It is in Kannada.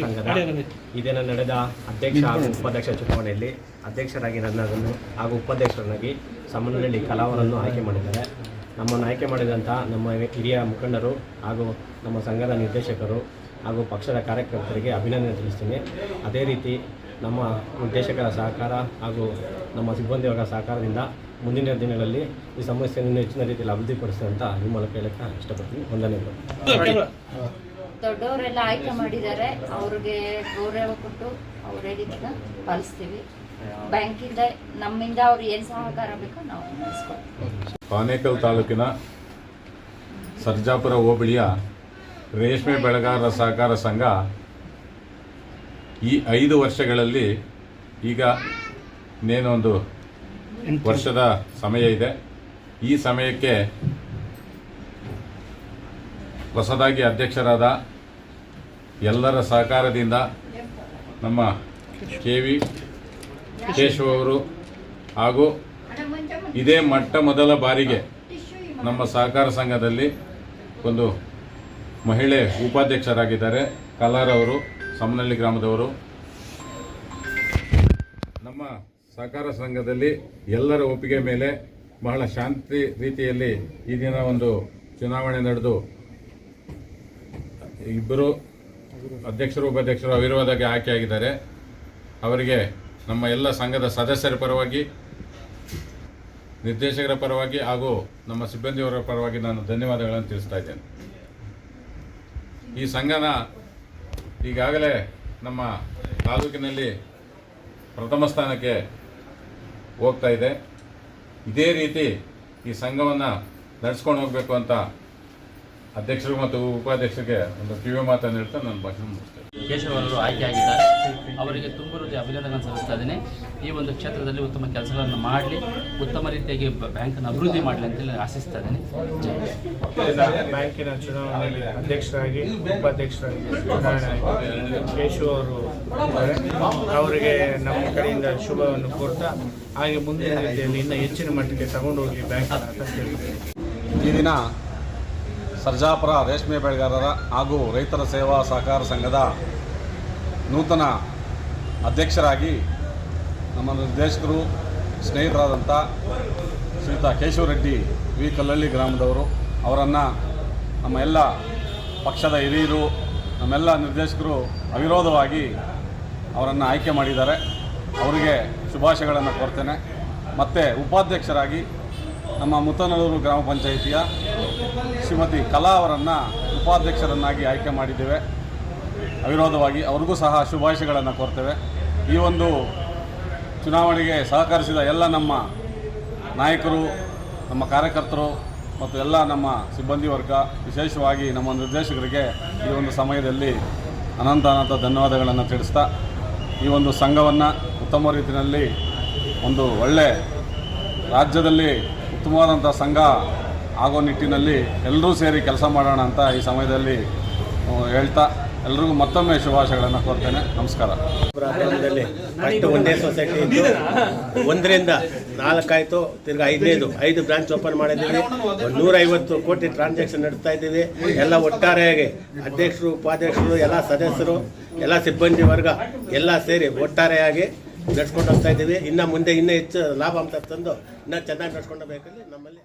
ಸಂಘದ ಇದೇನ ನಡೆದ ಅಧ್ಯಕ್ಷ ಹಾಗೂ ಉಪಾಧ್ಯಕ್ಷ ಚುನಾವಣೆಯಲ್ಲಿ ಅಧ್ಯಕ್ಷರಾಗಿ ನನ್ನನ್ನು ಹಾಗೂ ಉಪಾಧ್ಯಕ್ಷರನ್ನಾಗಿ ಸಮನಹಳ್ಳಿ ಕಲಾವರನ್ನು ಆಯ್ಕೆ ಮಾಡಿದ್ದಾರೆ. ನಮ್ಮನ್ನು ಆಯ್ಕೆ ಮಾಡಿದಂಥ ನಮ್ಮ ಹಿರಿಯ ಮುಖಂಡರು ಹಾಗೂ ನಮ್ಮ ಸಂಘದ ನಿರ್ದೇಶಕರು ಹಾಗೂ ಪಕ್ಷದ ಕಾರ್ಯಕರ್ತರಿಗೆ ಅಭಿನಂದನೆ ತಿಳಿಸ್ತೀನಿ. ಅದೇ ರೀತಿ ನಮ್ಮ ನಿರ್ದೇಶಕರ ಸಹಕಾರ ಹಾಗೂ ನಮ್ಮ ಸಿಬ್ಬಂದಿ ವರ್ಗ ಸಹಕಾರದಿಂದ ಮುಂದಿನ ದಿನಗಳಲ್ಲಿ ಈ ಸಮಸ್ಯೆಯನ್ನು ಹೆಚ್ಚಿನ ರೀತಿಯಲ್ಲಿ ಅಭಿವೃದ್ಧಿಪಡಿಸ್ತದೆ ಅಂತ ಈ ಮೂಲಕ ಹೇಳಕ್ಕೆ ಇಷ್ಟಪಡ್ತೀನಿ. ವಂದನೆಗಳು. ದೊಡ್ಡವರೆಲ್ಲ ಆಯ್ಕೆ ಮಾಡಿದ್ದಾರೆ, ಅವ್ರಿಗೆ ಗೌರವ ಕೊಟ್ಟು ಅವ್ರು ಹೇಳಿದ್ದನ್ನ ಪಾಲಿಸ್ತೀವಿ. ಬ್ಯಾಂಕಿಂದ ನಮ್ಮಿಂದ ಅವ್ರು ಏನು ಸಹಕಾರ ಬೇಕೋ ನಾವು ನಡೆಸ್ಕೊಳ್ತೀವಿ. ಆನೇಕಲ್ ತಾಲೂಕಿನ ಸರ್ಜಾಪುರ ಹೋಬಳಿಯ ರೇಷ್ಮೆ ಬೆಳೆಗಾರರ ಸಹಕಾರ ಸಂಘ ಈ 5 ವರ್ಷಗಳಲ್ಲಿ ಈಗ ಇನ್ನೇನೊಂದು ವರ್ಷದ ಸಮಯ ಇದೆ. ಈ ಸಮಯಕ್ಕೆ ಹೊಸದಾಗಿ ಅಧ್ಯಕ್ಷರಾದ ಎಲ್ಲರ ಸಹಕಾರದಿಂದ ನಮ್ಮ ಕೆ.ವಿ. ಕೇಶವ್ ಅವರು ಹಾಗೂ ಇದೇ ಮೊದಲ ಬಾರಿಗೆ ನಮ್ಮ ಸಹಕಾರ ಸಂಘದಲ್ಲಿ ಒಂದು ಮಹಿಳೆ ಉಪಾಧ್ಯಕ್ಷರಾಗಿದ್ದಾರೆ. ಕಲಾರವರು, ಸಮನಹಳ್ಳಿ ಗ್ರಾಮದವರು. ನಮ್ಮ ಸಹಕಾರ ಸಂಘದಲ್ಲಿ ಎಲ್ಲರ ಒಪ್ಪಿಗೆ ಮೇಲೆ ಬಹಳ ಶಾಂತಿ ರೀತಿಯಲ್ಲಿ ಈ ದಿನ ಒಂದು ಚುನಾವಣೆ ನಡೆದು ಇಬ್ಬರು ಅಧ್ಯಕ್ಷರು ಉಪಾಧ್ಯಕ್ಷರು ಅವಿರೋಧವಾಗಿ ಆಯ್ಕೆಯಾಗಿದ್ದಾರೆ. ಅವರಿಗೆ ನಮ್ಮ ಎಲ್ಲ ಸಂಘದ ಸದಸ್ಯರ ಪರವಾಗಿ, ನಿರ್ದೇಶಕರ ಪರವಾಗಿ ಹಾಗೂ ನಮ್ಮ ಸಿಬ್ಬಂದಿಯವರ ಪರವಾಗಿ ನಾನು ಧನ್ಯವಾದಗಳನ್ನು ತಿಳಿಸ್ತಾ ಇದ್ದೇನೆ. ಈ ಸಂಘನ ಈಗಾಗಲೇ ನಮ್ಮ ತಾಲೂಕಿನಲ್ಲಿ ಪ್ರಥಮ ಸ್ಥಾನಕ್ಕೆ ಹೋಗ್ತಾ ಇದೆ. ಇದೇ ರೀತಿ ಈ ಸಂಘವನ್ನು ನಡೆಸ್ಕೊಂಡು ಹೋಗಬೇಕು ಅಂತ ಅಧ್ಯಕ್ಷರು ಮತ್ತು ಉಪಾಧ್ಯಕ್ಷರಿಗೆ ಒಂದು ಕಿವಿ ಮಾತನ್ನು ಹೇಳ್ತಾ ನನ್ನ ಭಾಷಣ ಮುಗಿಸ್ತೇನೆ. ಕೇಶವ್ ಅವರು ಆಯ್ಕೆಯಾಗಿದ್ದಾರೆ. ಅವರಿಗೆ ತುಂಬ ಹೃದಯ ಅಭಿನಂದನೆ ಸಲ್ಲಿಸ್ತಾ ಇದ್ದೇನೆ. ಈ ಒಂದು ಕ್ಷೇತ್ರದಲ್ಲಿ ಉತ್ತಮ ಕೆಲಸಗಳನ್ನು ಮಾಡಲಿ, ಉತ್ತಮ ರೀತಿಯಾಗಿ ಬ್ಯಾಂಕನ್ನು ಅಭಿವೃದ್ಧಿ ಮಾಡಲಿ ಅಂತೇಳಿ ಆಶಿಸ್ತಾ ಇದ್ದೇನೆ. ಬ್ಯಾಂಕಿನ ಚುನಾವಣೆಯಲ್ಲಿ ಅಧ್ಯಕ್ಷರಾಗಿ ಉಪಾಧ್ಯಕ್ಷರಾಗಿ ಚುನಾವಣೆ ಕೇಶವ್ ಅವರು ಅವರಿಗೆ ನಮ್ಮ ಕಡೆಯಿಂದ ಶುಭವನ್ನು ಕೋರ್ತಾ ಹಾಗೆ ಮುಂದಿನ ರೀತಿಯಲ್ಲಿ ಇನ್ನೂ ಹೆಚ್ಚಿನ ಮಟ್ಟಿಗೆ ತಗೊಂಡು ಹೋಗಿ ಬ್ಯಾಂಕ್ ಅಂತ ಕೇಳ್ತೀನಿ. ಈ ದಿನ ಸರ್ಜಾಪುರ ರೇಷ್ಮೆ ಬೆಳೆಗಾರರ ಹಾಗೂ ರೈತರ ಸೇವಾ ಸಹಕಾರ ಸಂಘದ ನೂತನ ಅಧ್ಯಕ್ಷರಾಗಿ ನಮ್ಮ ನಿರ್ದೇಶಕರು ಸ್ನೇಹಿತರಾದಂಥ ಶ್ರೀಯುತ ಕೇಶವ ರೆಡ್ಡಿ ವಿ. ಕಲ್ಲಳ್ಳಿ ಗ್ರಾಮದವರು ಅವರನ್ನು ನಮ್ಮ ಎಲ್ಲ ಪಕ್ಷದ ಹಿರಿಯರು, ನಮ್ಮೆಲ್ಲ ನಿರ್ದೇಶಕರು ಅವಿರೋಧವಾಗಿ ಅವರನ್ನು ಆಯ್ಕೆ ಮಾಡಿದ್ದಾರೆ. ಅವರಿಗೆ ಶುಭಾಶಯಗಳನ್ನು ಕೋರ್ತೇನೆ. ಮತ್ತು ಉಪಾಧ್ಯಕ್ಷರಾಗಿ ನಮ್ಮ ಮುತ್ತನೂರು ಗ್ರಾಮ ಪಂಚಾಯಿತಿಯ ಶ್ರೀಮತಿ ಕಲಾ ಅವರನ್ನು ಉಪಾಧ್ಯಕ್ಷರನ್ನಾಗಿ ಆಯ್ಕೆ ಮಾಡಿದ್ದೇವೆ ಅವಿರೋಧವಾಗಿ. ಅವ್ರಿಗೂ ಸಹ ಶುಭಾಶಯಗಳನ್ನು ಕೋರ್ತೇವೆ. ಈ ಒಂದು ಚುನಾವಣೆಗೆ ಸಹಕರಿಸಿದ ಎಲ್ಲ ನಮ್ಮ ನಾಯಕರು, ನಮ್ಮ ಕಾರ್ಯಕರ್ತರು ಮತ್ತು ಎಲ್ಲ ನಮ್ಮ ಸಿಬ್ಬಂದಿ ವರ್ಗ, ವಿಶೇಷವಾಗಿ ನಮ್ಮ ನಿರ್ದೇಶಕರಿಗೆ ಈ ಒಂದು ಸಮಯದಲ್ಲಿ ಅನಂತ ಧನ್ಯವಾದಗಳನ್ನು ತಿಳಿಸ್ತಾ ಈ ಒಂದು ಸಂಘವನ್ನು ಉತ್ತಮ ರೀತಿಯಲ್ಲಿ ಒಂದು ಒಳ್ಳೆ ರಾಜ್ಯದಲ್ಲಿ ಉತ್ತಮವಾದಂಥ ಸಂಘ ಆಗೋ ನಿಟ್ಟಿನಲ್ಲಿ ಎಲ್ಲರೂ ಸೇರಿ ಕೆಲಸ ಮಾಡೋಣ ಅಂತ ಈ ಸಮಯದಲ್ಲಿ ಹೇಳ್ತಾ ಎಲ್ರಿಗೂ ಮತ್ತೊಮ್ಮೆ ಶುಭಾಶಯಗಳನ್ನು ಕೋರ್ತೇನೆ. ನಮಸ್ಕಾರ. ಫಸ್ಟ್ ಒಂದೇ ಸೊಸೈಟಿ ಇದ್ದು 1ರಿಂದ 4 ಆಯಿತು, ತಿರ್ಗಿ 5 ಬ್ರಾಂಚ್ ಓಪನ್ ಮಾಡಿದ್ದೀವಿ. 150 ಕೋಟಿ ಟ್ರಾನ್ಸಾಕ್ಷನ್ ನಡೆಸ್ತಾ ಇದ್ದೀವಿ. ಎಲ್ಲ ಒಟ್ಟಾರೆಯಾಗಿ ಅಧ್ಯಕ್ಷರು, ಉಪಾಧ್ಯಕ್ಷರು, ಎಲ್ಲ ಸದಸ್ಯರು, ಎಲ್ಲ ಸಿಬ್ಬಂದಿ ವರ್ಗ ಎಲ್ಲ ಸೇರಿ ಒಟ್ಟಾರೆಯಾಗಿ ನಡೆಸ್ಕೊಂಡು ಹೋಗ್ತಾ ಇದ್ದೀವಿ. ಇನ್ನು ಮುಂದೆ ಇನ್ನೂ ಹೆಚ್ಚು ಲಾಭ ಅಂತ ತಂದು ಇನ್ನೂ ಚೆನ್ನಾಗಿ ನಡೆಸ್ಕೊಂಡು ಹೋಗಬೇಕಲ್ಲಿ ನಮ್ಮಲ್ಲಿ